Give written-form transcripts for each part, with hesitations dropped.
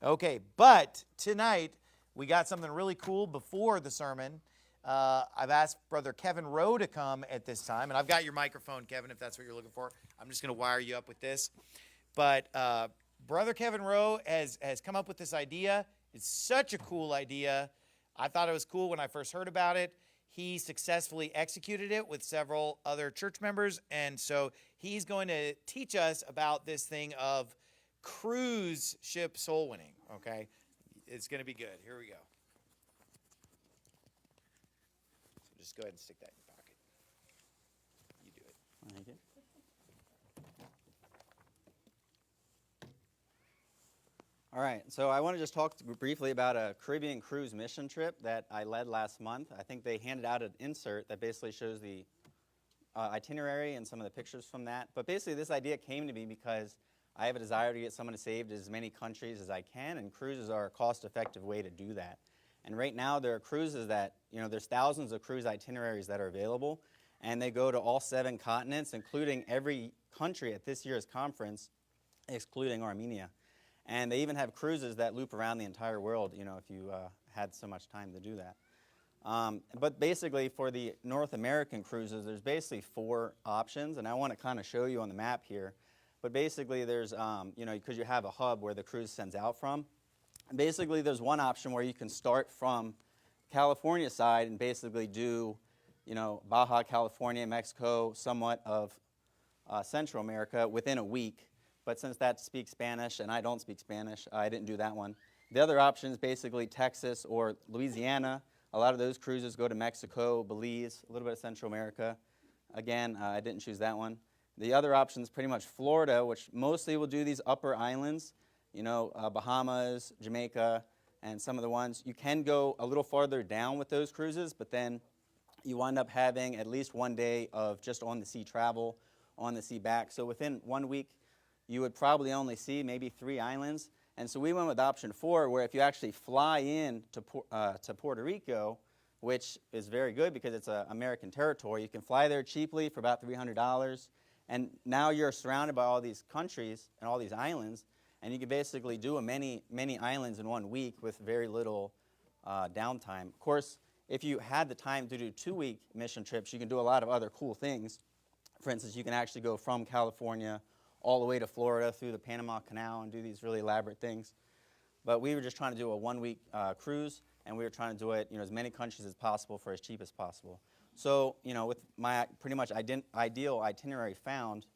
Okay, but tonight we got something really cool before the sermon. I've asked Brother Kevin Rowe to come at this time, and I've got your microphone, Kevin, if that's what you're looking for. I'm just going to wire you up with this. But Brother Kevin Rowe has come up with this idea. It's such a cool idea. I thought it was cool when I first heard about it. He successfully executed it with several other church members, and so he's going to teach us about this thing of cruise ship soul winning, okay? It's going to be good. Here we go. So just go ahead and stick that in your pocket. You do it. Thank you. All right, so I want to just talk briefly about a Caribbean cruise mission trip that I led last month. I think they handed out an insert that basically shows the itinerary and some of the pictures from that. But basically this idea came to me because I have a desire to get someone saved in as many countries as I can, and cruises are a cost-effective way to do that. And right now there are cruises that, there's thousands of cruise itineraries that are available, and they go to all 7 continents, including every country at this year's conference, excluding Armenia. And they even have cruises that loop around the entire world, if you had so much time to do that. But basically for the North American cruises, there's basically 4 options, and I want to kind of show you on the map here. But basically there's, because you have a hub where the cruise sends out from, basically there's one option where you can start from California side and basically do, Baja California, Mexico, somewhat of Central America within a week. But since that speaks Spanish and I don't speak Spanish, I didn't do that one. The other option is basically Texas or Louisiana. A lot of those cruises go to Mexico, Belize, a little bit of Central America. Again, I didn't choose that one. The other option is pretty much Florida, which mostly will do these upper islands, Bahamas, Jamaica, and some of the ones. You can go a little farther down with those cruises, but then you wind up having at least one day of just on the sea travel, on the sea back. So within 1 week, you would probably only see maybe 3 islands. And so we went with option 4, where if you actually fly in to Puerto Rico, which is very good because it's an American territory, you can fly there cheaply for about $300. And now you're surrounded by all these countries and all these islands, and you can basically do many islands in 1 week with very little downtime. Of course, if you had the time to do 2-week mission trips, you can do a lot of other cool things. For instance, you can actually go from California all the way to Florida through the Panama Canal and do these really elaborate things. But we were just trying to do a 1-week cruise, and we were trying to do it as many countries as possible for as cheap as possible. So, with my pretty much ideal itinerary found,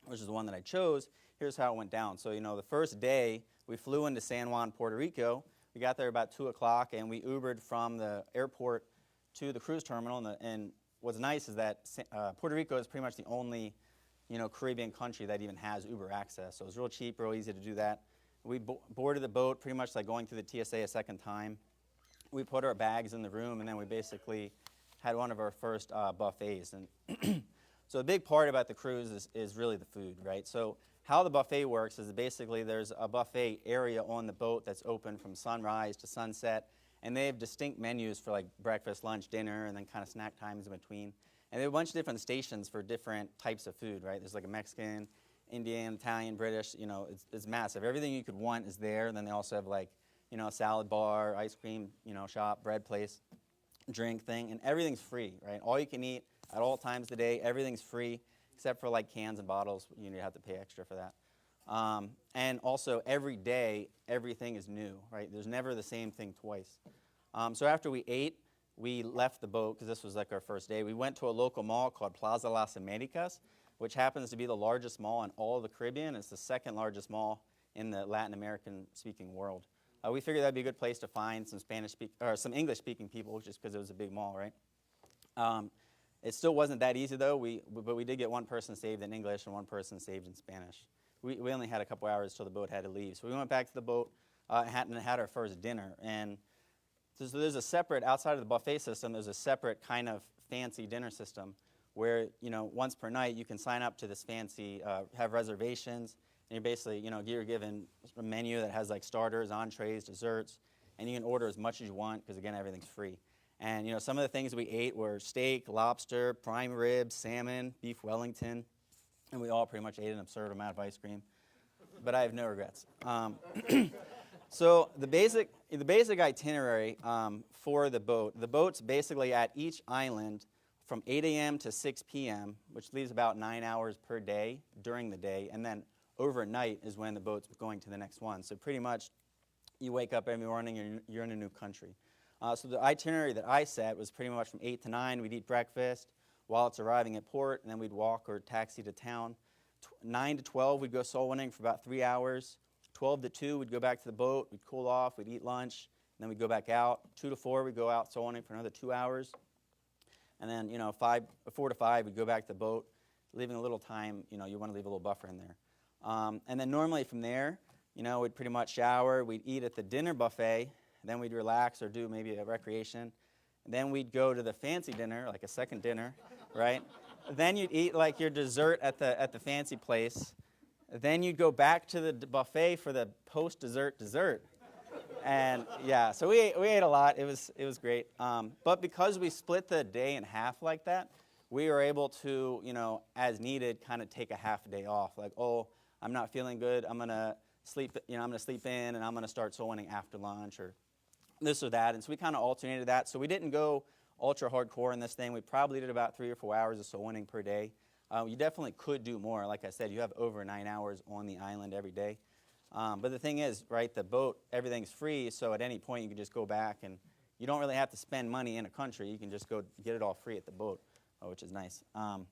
which is the one that I chose, here's how it went down. So, the first day, we flew into San Juan, Puerto Rico. We got there about 2 o'clock, and we Ubered from the airport to the cruise terminal. And what's nice is that Puerto Rico is pretty much the only Caribbean country that even has Uber access. So it was real cheap, real easy to do that. We boarded the boat pretty much like going through the TSA a second time. We put our bags in the room, and then we basically had one of our first buffets. And so a big part about the cruise is really the food, right? So how the buffet works is basically there's a buffet area on the boat that's open from sunrise to sunset, and they have distinct menus for like breakfast, lunch, dinner, and then kind of snack times in between. And there are a bunch of different stations for different types of food, right? There's like a Mexican, Indian, Italian, British, it's massive. Everything you could want is there. And then they also have like, a salad bar, ice cream, shop, bread place, drink thing, and everything's free, right? All you can eat at all times of the day, everything's free, except for like cans and bottles. You have to pay extra for that. And also every day, everything is new, right? There's never the same thing twice. So after we ate, we left the boat because this was like our first day. We went to a local mall called Plaza Las Americas, which happens to be the largest mall in all of the Caribbean. It's the second largest mall in the Latin American-speaking world. We figured that'd be a good place to find some English-speaking people, just because it was a big mall, right? It still wasn't that easy though. But we did get one person saved in English and one person saved in Spanish. We only had a couple hours till the boat had to leave, so we went back to the boat and had our first dinner. And so there's a separate, outside of the buffet system, there's a separate kind of fancy dinner system where, once per night you can sign up to this fancy, have reservations, and you're basically, you're given a menu that has like starters, entrees, desserts, and you can order as much as you want because, again, everything's free. And, some of the things we ate were steak, lobster, prime rib, salmon, beef Wellington, and we all pretty much ate an absurd amount of ice cream. But I have no regrets. So the basic itinerary for the boat's basically at each island from 8 a.m. to 6 p.m., which leaves about 9 hours per day during the day, and then overnight is when the boat's going to the next one. So pretty much you wake up every morning and you're in a new country. So the itinerary that I set was pretty much from 8 to 9, we'd eat breakfast while it's arriving at port, and then we'd walk or taxi to town. 9 to 12, we'd go soul winning for about 3 hours. 12 to 2, we'd go back to the boat, we'd cool off, we'd eat lunch, and then we'd go back out. 2 to 4, we'd go out soul winning for another 2 hours. And then, 4 to 5, we'd go back to the boat, leaving a little time, you want to leave a little buffer in there. And then normally from there, we'd pretty much shower, we'd eat at the dinner buffet, then we'd relax or do maybe a recreation. And then we'd go to the fancy dinner, like a second dinner, right? Then you'd eat like your dessert at the fancy place. Then you'd go back to the buffet for the post-dessert dessert. And yeah, so we ate a lot. It was great. But because we split the day in half like that, we were able to, as needed, kind of take a half a day off. Like, oh, I'm not feeling good. I'm gonna sleep. I'm gonna sleep in, and I'm gonna start soul winning after lunch or this or that. And so we kind of alternated that. So we didn't go ultra hardcore in this thing. We probably did about 3 or 4 hours of soul winning per day. You definitely could do more. Like I said, you have over 9 hours on the island every day. But the thing is, right, the boat, everything's free, so at any point you can just go back, and you don't really have to spend money in a country. You can just go get it all free at the boat, which is nice. So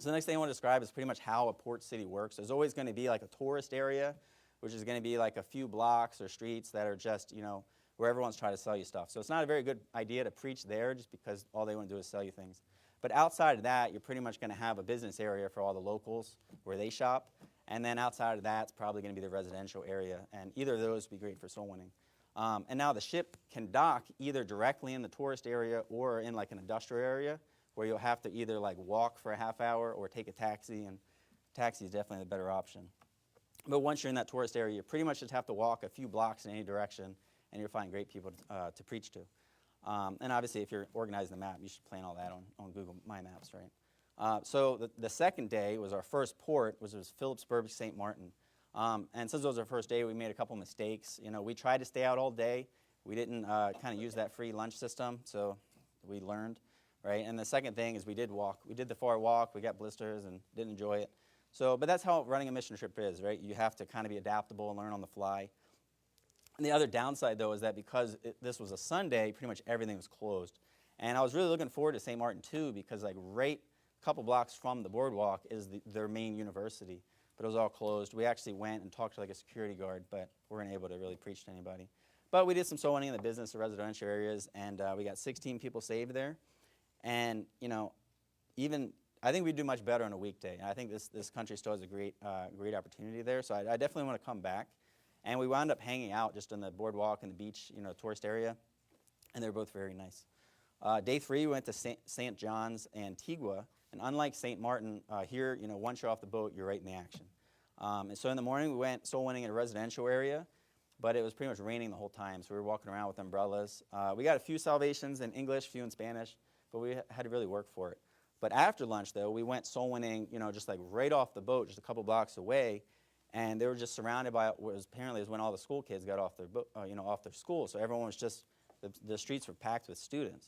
the next thing I want to describe is pretty much how a port city works. There's always going to be like a tourist area, which is going to be like a few blocks or streets that are just, where everyone's trying to sell you stuff. So it's not a very good idea to preach there just because all they want to do is sell you things. But outside of that, you're pretty much going to have a business area for all the locals where they shop. And then outside of that, it's probably going to be the residential area. And either of those would be great for soul winning. And now the ship can dock either directly in the tourist area or in like an industrial area where you'll have to either like walk for a half hour or take a taxi. And taxi is definitely the better option. But once you're in that tourist area, you pretty much just have to walk a few blocks in any direction, and you'll find great people to preach to. And obviously, if you're organizing the map, you should plan all that on Google My Maps, right? So the second day was our first port, which was Phillipsburg, St. Martin. And since it was our first day, we made a couple mistakes. We tried to stay out all day. We didn't kind of use that free lunch system, so we learned, right? And the second thing is we did walk. We did the far walk. We got blisters and didn't enjoy it. But that's how running a mission trip is, right? You have to kind of be adaptable and learn on the fly. And the other downside, though, is that because this was a Sunday, pretty much everything was closed. And I was really looking forward to St. Martin, too, because like right a couple blocks from the boardwalk is their main university. But it was all closed. We actually went and talked to like a security guard, but we weren't able to really preach to anybody. But we did some soul winning in the business or residential areas, and we got 16 people saved there. And, I think we'd do much better on a weekday. And I think this country still has a great opportunity there. So I definitely want to come back. And we wound up hanging out just on the boardwalk and the beach, tourist area. And they were both very nice. Day 3, we went to St. John's, Antigua. And unlike St. Martin, here, once you're off the boat, you're right in the action. And so in the morning, we went soul winning in a residential area. But it was pretty much raining the whole time. So we were walking around with umbrellas. We got a few salvations in English, a few in Spanish. But we had to really work for it. But after lunch, though, we went soul winning, just like right off the boat, just a couple blocks away. And they were just surrounded by what was apparently is when all the school kids got off their off their school. So everyone was just the streets were packed with students.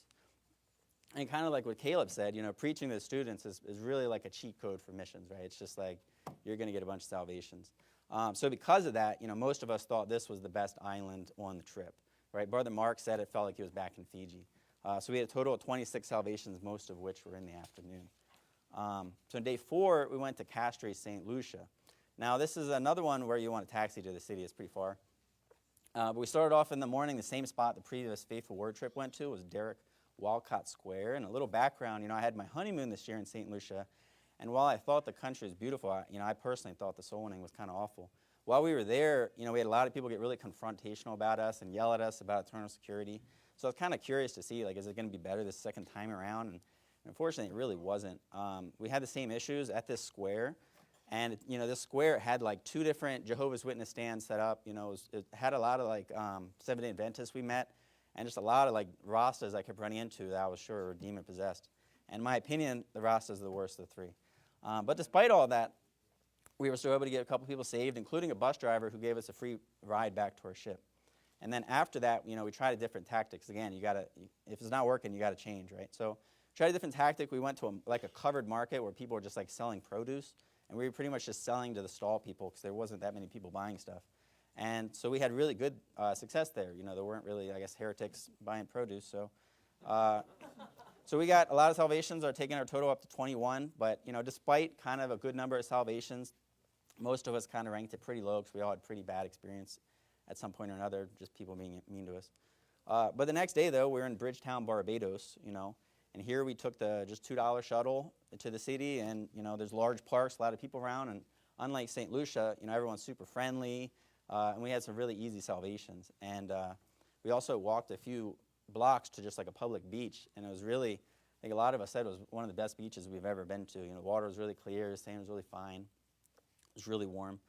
And kind of like what Caleb said, preaching to the students is really like a cheat code for missions, right? It's just like you're going to get a bunch of salvations. So because of that, most of us thought this was the best island on the trip, right? Brother Mark said it felt like he was back in Fiji. So we had a total of 26 salvations, most of which were in the afternoon. So on day 4, we went to Castres, St. Lucia. Now, this is another one where you want a taxi to the city. It's pretty far. But we started off in the morning, the same spot the previous Faithful Word trip went to was Derek Walcott Square. And a little background, I had my honeymoon this year in St. Lucia. And while I thought the country was beautiful, I personally thought the soul winning was kind of awful. While we were there, we had a lot of people get really confrontational about us and yell at us about eternal security. So I was kind of curious to see, is it going to be better this second time around? And unfortunately, it really wasn't. We had the same issues at this square. And, this square had, 2 different Jehovah's Witness stands set up. It had a lot of, Seventh-day Adventists we met, and just a lot of, Rastas I kept running into that I was sure were demon-possessed. And in my opinion, the Rastas are the worst of the 3. But despite all that, we were still able to get a couple people saved, including a bus driver who gave us a free ride back to our ship. And then after that, we tried different tactics. Again, if it's not working, you got to change, right? So tried a different tactic. We went to a covered market where people were just like selling produce, and we were pretty much just selling to the stall people because there wasn't that many people buying stuff. And so we had really good success there. There weren't really, I guess, heretics buying produce. So, so we got a lot of salvations, taking our total up to 21. But despite kind of a good number of salvations, most of us kind of ranked it pretty low because we all had pretty bad experience at some point or another, just people being mean to us. But the next day, though, we were in Bridgetown, Barbados, and here we took the just $2 shuttle to the city, and there's large parks, a lot of people around, and unlike St. Lucia, everyone's super friendly, and we had some really easy salvations. And we also walked a few blocks to just like a public beach, and it was really, I think a lot of us said it was one of the best beaches we've ever been to. The water was really clear, the sand was really fine, it was really warm.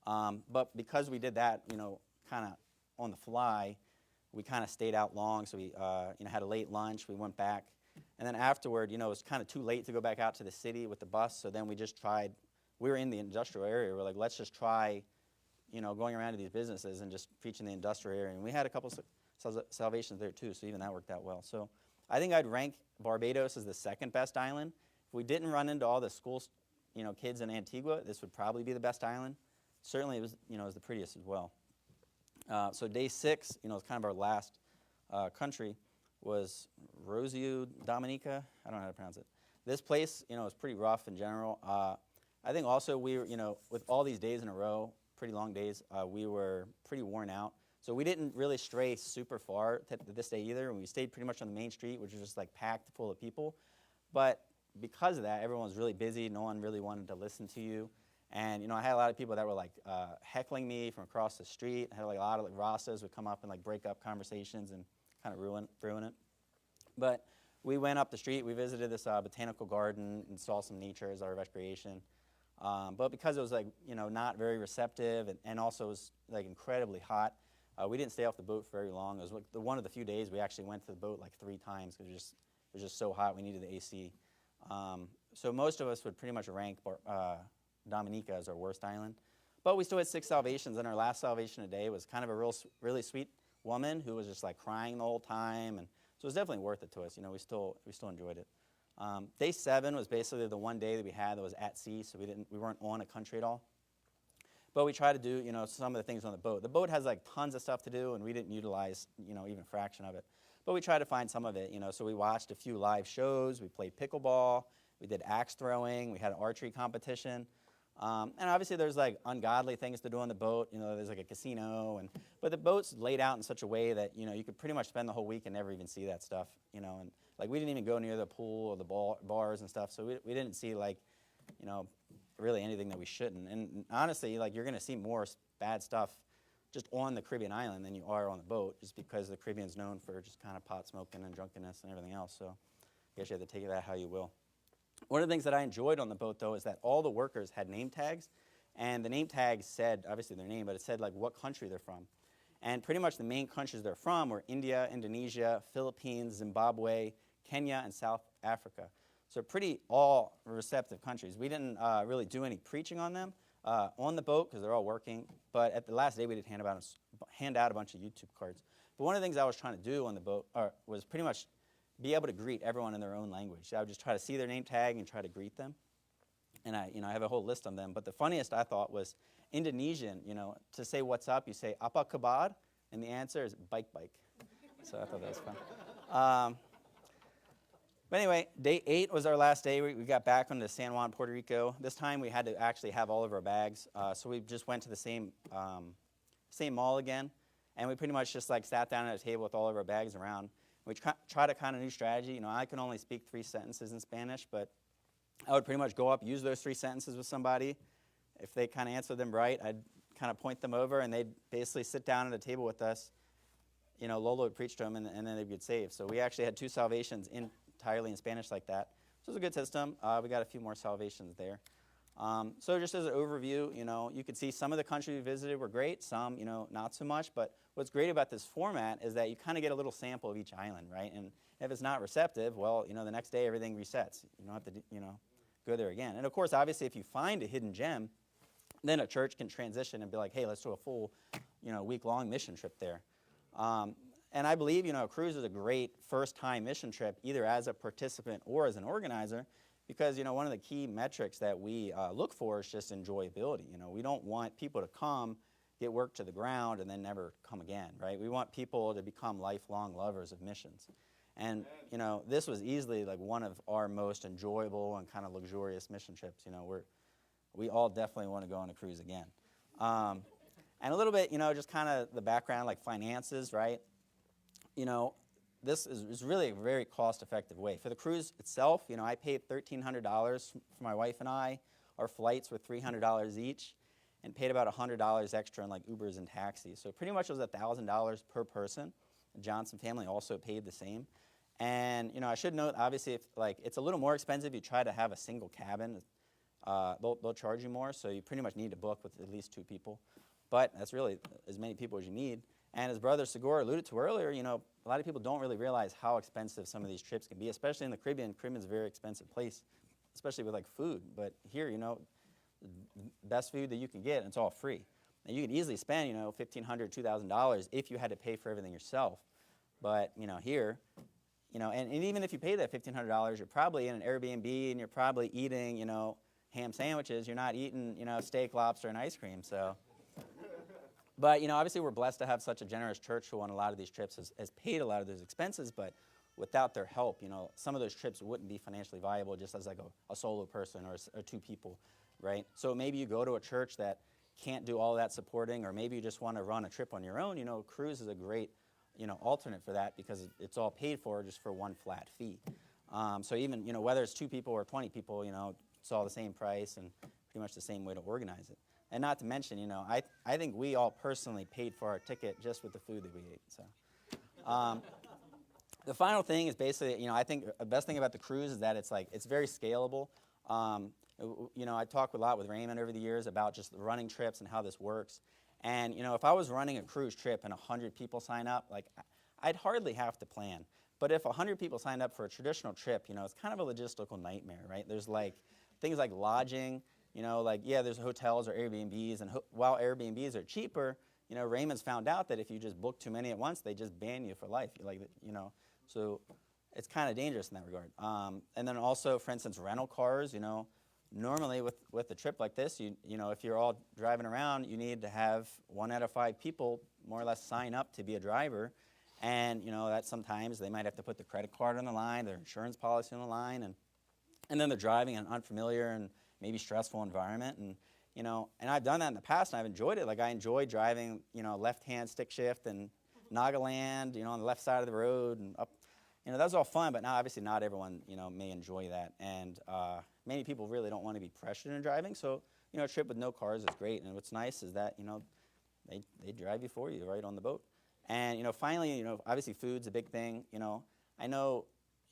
But because we did that, kind of on the fly, we kind of stayed out long, so we had a late lunch, we went back, and then afterward, it was kind of too late to go back out to the city with the bus, so then we just tried, we were in the industrial area, we're like, let's just try, going around to these businesses and just preaching the industrial area, and we had a couple salvations there too, so even that worked out well. So I think I'd rank Barbados as the second best island. If we didn't run into all the school, kids in Antigua, this would probably be the best island. Certainly it was, it was the prettiest as well. So day 6, was kind of our last country, was Rosio Dominica. I don't know how to pronounce it. This place, was pretty rough in general. I think also we were, with all these days in a row, pretty long days, we were pretty worn out. So we didn't really stray super far this day either. We stayed pretty much on the main street, which was just like packed full of people. But because of that, everyone was really busy. No one really wanted to listen to you. And, I had a lot of people that were, like, heckling me from across the street. I had, like, a lot of, like, Rastas would come up and, like, break up conversations and kind of ruin it. But we went up the street. We visited this botanical garden and saw some nature as our recreation. But because it was, like, not very receptive and also it was, like, incredibly hot, we didn't stay off the boat for very long. It was like one of the few days we actually went to the boat, like, 3 times because it was just so hot we needed the AC. So most of us would pretty much rank Dominica as our worst island. But we still had 6 salvations, and our last salvation today was kind of a really sweet woman who was just like crying the whole time, and so it was definitely worth it to us. We still enjoyed it. Day 7 was basically the one day that we had that was at sea, so we weren't on a country at all. But we tried to do some of the things on the boat. The boat has like tons of stuff to do, and we didn't utilize even a fraction of it. But we tried to find some of it. So we watched a few live shows. We played pickleball. We did axe throwing. We had an archery competition. And obviously there's like ungodly things to do on the boat. There's like a casino, but the boat's laid out in such a way that you could pretty much spend the whole week and never even see that stuff. And like we didn't even go near the pool or the bars and stuff, so we didn't see like really anything that we shouldn't. And honestly, like you're gonna see more bad stuff just on the Caribbean island than you are on the boat, just because the Caribbean's known for just kind of pot smoking and drunkenness and everything else. So I guess you have to take that how you will. One of the things that I enjoyed on the boat, though, is that all the workers had name tags, and the name tags said, obviously their name, but it said like what country they're from. And pretty much the main countries they're from were India, Indonesia, Philippines, Zimbabwe, Kenya, and South Africa. So pretty all receptive countries. We didn't really do any preaching on them on the boat because they're all working, but at the last day we did hand out a bunch of YouTube cards. But one of the things I was trying to do on the boat was pretty much be able to greet everyone in their own language. So I would just try to see their name tag and try to greet them. And I have a whole list of them. But the funniest I thought was Indonesian. To say what's up, you say apa kabar, and the answer is bike. So I thought that was fun. But anyway, day 8 was our last day. We got back onto San Juan, Puerto Rico. This time we had to actually have all of our bags. So we just went to the same mall again, and we pretty much just like sat down at a table with all of our bags around. We tried a kind of new strategy. I can only speak 3 sentences in Spanish, but I would pretty much go up, use those 3 sentences with somebody. If they kind of answered them right, I'd kind of point them over, and they'd basically sit down at a table with us. Lolo would preach to them, and then they'd get saved. So we actually had 2 salvations entirely in Spanish like that. So it was a good system. We got a few more salvations there. So just as an overview, you could see some of the countries we visited were great, some, not so much. But what's great about this format is that you kind of get a little sample of each island, right? And if it's not receptive, well, the next day everything resets. You don't have to, go there again. And of course, obviously, if you find a hidden gem, then a church can transition and be like, hey, let's do a full, week-long mission trip there. And I believe, a cruise is a great first-time mission trip, either as a participant or as an organizer, because, one of the key metrics that we look for is just enjoyability. We don't want people to come, get work to the ground, and then never come again, right? We want people to become lifelong lovers of missions. And, this was easily like one of our most enjoyable and kind of luxurious mission trips. We all definitely want to go on a cruise again. And a little bit, just kind of the background, like finances, right? This is really a very cost-effective way. For the cruise itself, I paid $1,300 for my wife and I. Our flights were $300 each, and paid about $100 extra in like Ubers and taxis. So pretty much it was $1,000 per person. The Johnson family also paid the same. And I should note, obviously, if it's a little more expensive, you try to have a single cabin. They'll charge you more, so you pretty much need to book with at least 2 people. But that's really as many people as you need. And as Brother Segura alluded to earlier, a lot of people don't really realize how expensive some of these trips can be, especially in the Caribbean. Caribbean's a very expensive place, especially with like food. But here, best food that you can get, and it's all free. And you could easily spend, $1,500, $2,000 if you had to pay for everything yourself. But, here, and even if you pay that $1,500, you're probably in an Airbnb and you're probably eating, ham sandwiches. You're not eating, steak, lobster, and ice cream. So. But, obviously we're blessed to have such a generous church who on a lot of these trips has paid a lot of those expenses, but without their help, some of those trips wouldn't be financially viable just as like a solo person or 2 people, right? So maybe you go to a church that can't do all that supporting, or maybe you just want to run a trip on your own. Cruise is a great, alternate for that because it's all paid for just for one flat fee. So even, whether it's 2 people or 20 people, it's all the same price and pretty much the same way to organize it. And not to mention, I think we all personally paid for our ticket just with the food that we ate. So, the final thing is basically, I think the best thing about the cruise is that it's very scalable. I talked a lot with Raymond over the years about just the running trips and how this works. And, if I was running a cruise trip and 100 people sign up, I'd hardly have to plan. But if 100 people signed up for a traditional trip, it's kind of a logistical nightmare, right? There's things like lodging. There's hotels or Airbnbs, and while Airbnbs are cheaper, Raymond's found out that if you just book too many at once, they just ban you for life. So it's kind of dangerous in that regard. And then also, for instance, rental cars. Normally with a trip like this, if you're all driving around, you need to have 1 out of 5 people more or less sign up to be a driver, and that sometimes they might have to put the credit card on the line, their insurance policy on the line, and then they're driving in an unfamiliar and maybe stressful environment, and and I've done that in the past, and I've enjoyed it. I enjoy driving, left-hand stick shift and Nagaland, on the left side of the road and up. That was all fun, but now obviously not everyone, may enjoy that, and many people really don't want to be pressured in driving. So, a trip with no cars is great, and what's nice is that they drive you for you right on the boat, and finally, obviously food's a big thing. I know,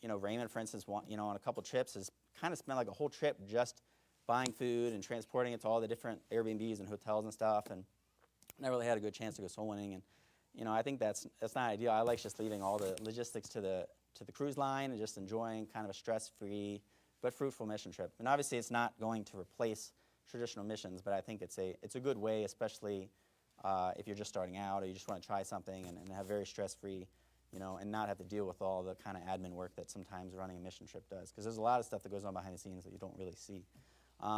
Raymond, for instance, on a couple trips has kind of spent like a whole trip just buying food and transporting it to all the different Airbnbs and hotels and stuff, and never really had a good chance to go soul winning. And I think that's not ideal. I like just leaving all the logistics to the cruise line and just enjoying kind of a stress-free but fruitful mission trip. And obviously, it's not going to replace traditional missions, but I think it's a good way, especially if you're just starting out or you just want to try something and have very stress-free, and not have to deal with all the kind of admin work that sometimes running a mission trip does, because there's a lot of stuff that goes on behind the scenes that you don't really see.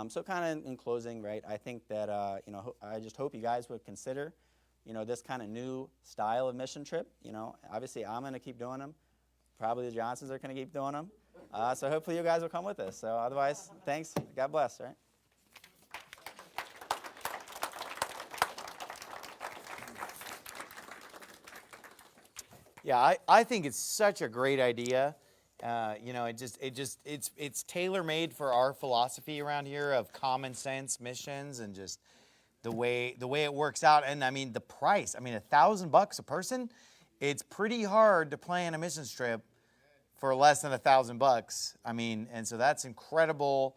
So kind of in closing, right, I think that, I just hope you guys would consider, this kind of new style of mission trip. Obviously I'm going to keep doing them. Probably the Johnsons are going to keep doing them. So hopefully you guys will come with us. So otherwise, thanks. God bless, right? Yeah, I think it's such a great idea. It's tailor-made for our philosophy around here of common sense missions and just the way it works out. And I mean the price. I mean $1,000 a person. It's pretty hard to plan a missions trip for less than $1,000. I mean, and so that's incredible.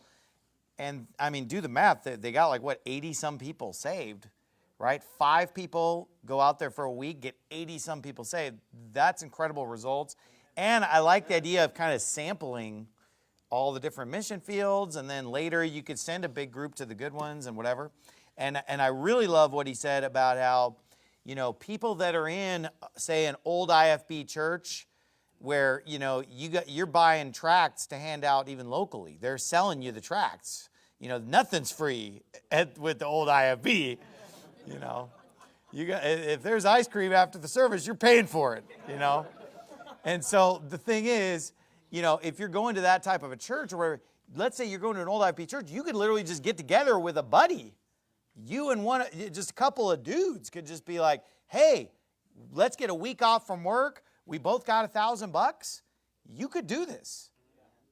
And I mean, do the math. They got 80 some people saved, right? 5 people go out there for a week, get 80 some people saved. That's incredible results. And I like the idea of kind of sampling all the different mission fields, and then later you could send a big group to the good ones and whatever. And I really love what he said about how, people that are in, say, an old IFB church where, you're buying tracts to hand out even locally. They're selling you the tracts. Nothing's free with the old IFB, if there's ice cream after the service, you're paying for it, And so the thing is, if you're going to that type of a church, or let's say you're going to an old IFB church, you could literally just get together with a buddy. You and just a couple of dudes could just be like, hey, let's get a week off from work. We both got $1,000. You could do this.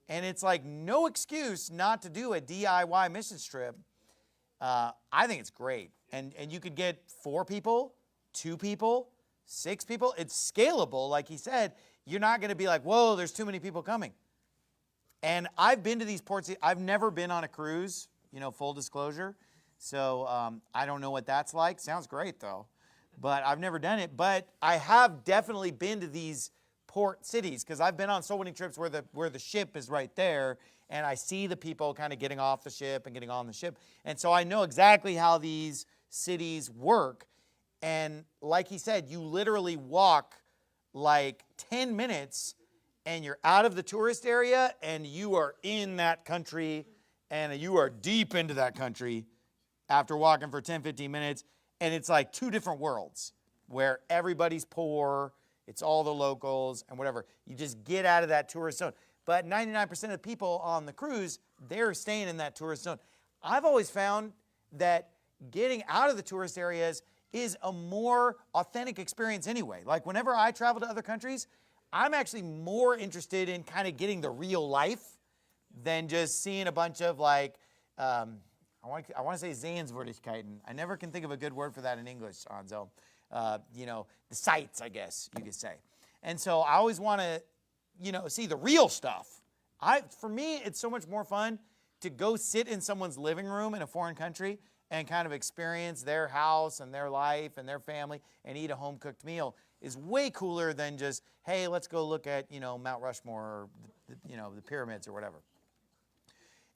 And it's like no excuse not to do a DIY mission trip. I think it's great. And you could get 4 people, 2 people, 6 people. It's scalable. Like he said, you're not going to be like, whoa, there's too many people coming. And I've been to these ports. I've never been on a cruise, full disclosure. So I don't know what that's like. Sounds great, though. But I've never done it. But I have definitely been to these port cities because I've been on soul winning trips where the ship is right there. And I see the people kind of getting off the ship and getting on the ship. And so I know exactly how these cities work. And like he said, you literally walk like 10 minutes and you're out of the tourist area and you are in that country and you are deep into that country after walking for 10, 15 minutes. And it's like 2 different worlds where everybody's poor, it's all the locals and whatever. You just get out of that tourist zone. But 99% of the people on the cruise, they're staying in that tourist zone. I've always found that getting out of the tourist areas is a more authentic experience anyway. Like whenever I travel to other countries, I'm actually more interested in kind of getting the real life than just seeing a bunch of like, I want to say Sehenswürdigkeiten. I never can think of a good word for that in English, Anzo. The sights, I guess you could say. And so I always want to, see the real stuff. For me, it's so much more fun to go sit in someone's living room in a foreign country and kind of experience their house and their life and their family and eat a home-cooked meal is way cooler than just, hey, let's go look at, Mount Rushmore or, the pyramids or whatever.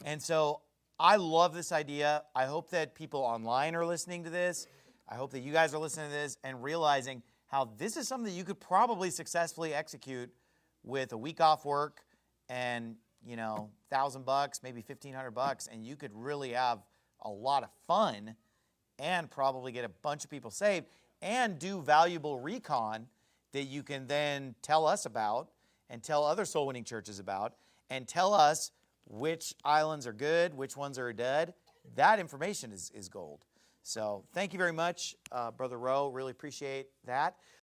And so I love this idea. I hope that people online are listening to this. I hope that you guys are listening to this and realizing how this is something that you could probably successfully execute with a week off work and, $1,000, maybe $1,500, and you could really have a lot of fun and probably get a bunch of people saved and do valuable recon that you can then tell us about and tell other soul winning churches about and tell us which islands are good, which ones are dead. That information is gold. So thank you very much, Brother Rowe. Really appreciate that.